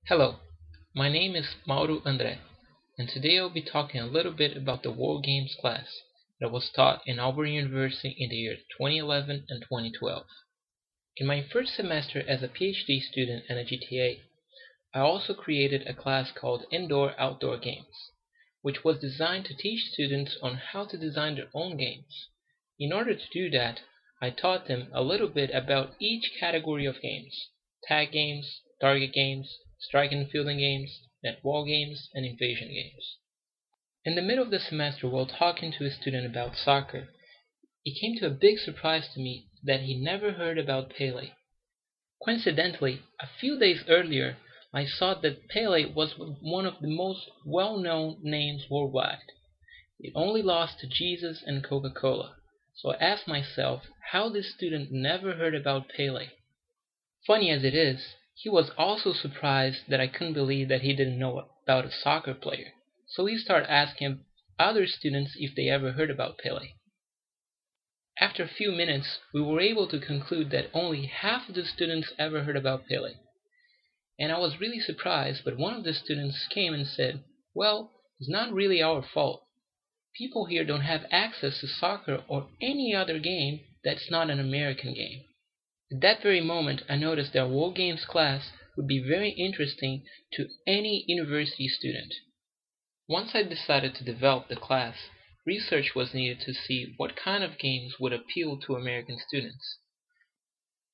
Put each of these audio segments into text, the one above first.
Hello, my name is Mauro André, and today I'll be talking a little bit about the War Games class that was taught in Auburn University in the years 2011 and 2012. In my first semester as a PhD student and a GTA, I also created a class called Indoor-Outdoor Games, which was designed to teach students on how to design their own games. In order to do that, I taught them a little bit about each category of games: tag games, target games, strike and fielding games, net wall games, and invasion games. In the middle of the semester, while talking to a student about soccer, it came to a big surprise to me that he never heard about Pele. Coincidentally, a few days earlier, I saw that Pele was one of the most well-known names worldwide. It only lost to Jesus and Coca-Cola. So I asked myself how this student never heard about Pele. Funny as it is, he was also surprised that I couldn't believe that he didn't know about a soccer player. So he started asking other students if they ever heard about Pele. After a few minutes, we were able to conclude that only half of the students ever heard about Pele. And I was really surprised, but one of the students came and said, "Well, it's not really our fault. People here don't have access to soccer or any other game that's not an American game." At that very moment, I noticed that War Games class would be very interesting to any university student. Once I decided to develop the class, research was needed to see what kind of games would appeal to American students.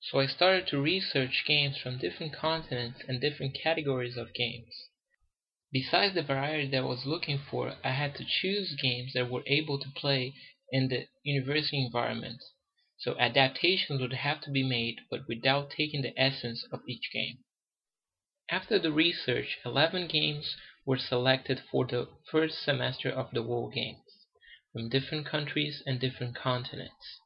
So I started to research games from different continents and different categories of games. Besides the variety that I was looking for, I had to choose games that were able to play in the university environment. So adaptations would have to be made, but without taking the essence of each game. After the research, 11 games were selected for the first semester of the World Games, from different countries and different continents.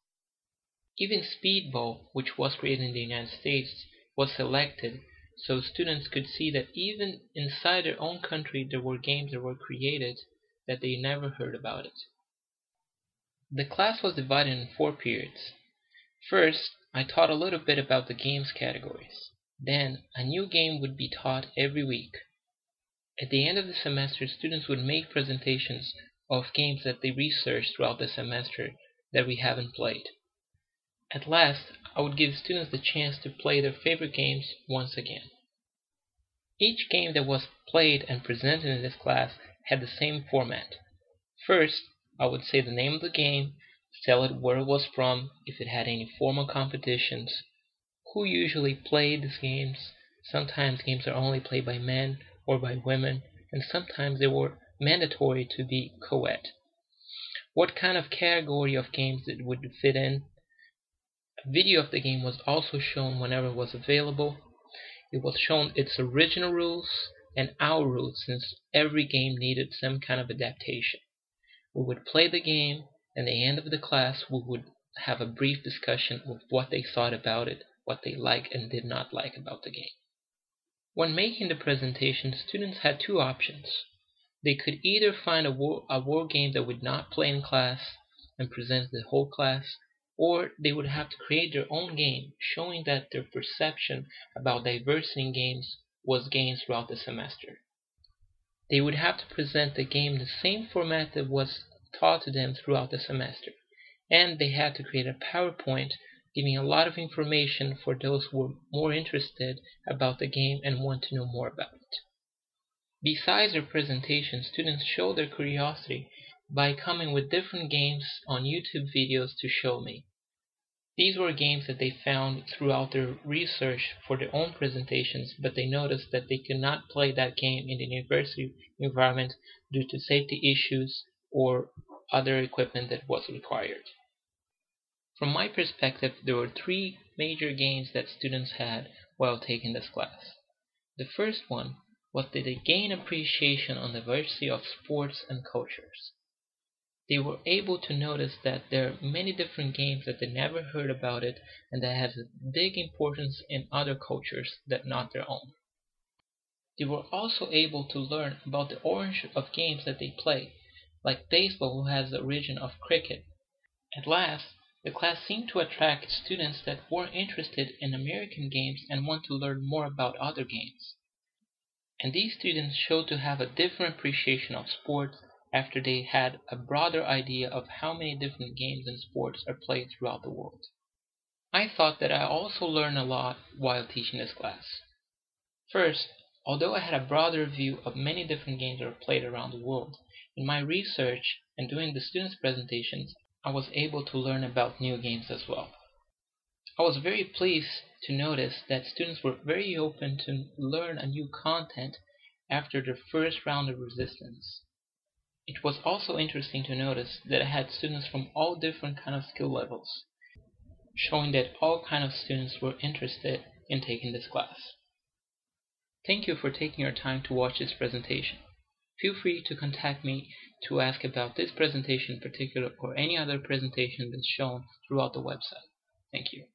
Even Speedball, which was created in the United States, was selected so students could see that even inside their own country there were games that were created that they never heard about it. The class was divided in 4 periods. First, I taught a little bit about the games categories. Then, a new game would be taught every week. At the end of the semester, students would make presentations of games that they researched throughout the semester that we haven't played. At last, I would give students the chance to play their favorite games once again. Each game that was played and presented in this class had the same format. First, I would say the name of the game, tell it where it was from, if it had any formal competitions, who usually played these games. Sometimes games are only played by men or by women, and sometimes they were mandatory to be co-ed. What kind of category of games it would fit in. A video of the game was also shown whenever it was available. It was shown its original rules and our rules, since every game needed some kind of adaptation. We would play the game, and at the end of the class we would have a brief discussion of what they thought about it, what they liked and did not like about the game. When making the presentation, students had two options. They could either find a war game that would not play in class and present the whole class, or they would have to create their own game, showing that their perception about diversity in games was gained throughout the semester. They would have to present the game in the same format that was taught to them throughout the semester, and they had to create a PowerPoint giving a lot of information for those who were more interested about the game and want to know more about it. Besides their presentation, students showed their curiosity by coming with different games on YouTube videos to show me. These were games that they found throughout their research for their own presentations, but they noticed that they could not play that game in the university environment due to safety issues or other equipment that was required. From my perspective, there were three major gains that students had while taking this class. The first one was that they gained appreciation on the diversity of sports and cultures. They were able to notice that there are many different games that they never heard about it and that has a big importance in other cultures that not their own. They were also able to learn about the origin of games that they play, like baseball, who has the origin of cricket. At last, the class seemed to attract students that were interested in American games and want to learn more about other games. And these students showed to have a different appreciation of sports after they had a broader idea of how many different games and sports are played throughout the world. I thought that I also learned a lot while teaching this class. First, although I had a broader view of many different games that are played around the world, in my research and doing the students' presentations, I was able to learn about new games as well. I was very pleased to notice that students were very open to learn a new content after their first round of resistance. It was also interesting to notice that I had students from all different kind of skill levels, showing that all kind of students were interested in taking this class. Thank you for taking your time to watch this presentation. Feel free to contact me to ask about this presentation in particular or any other presentation that's shown throughout the website. Thank you.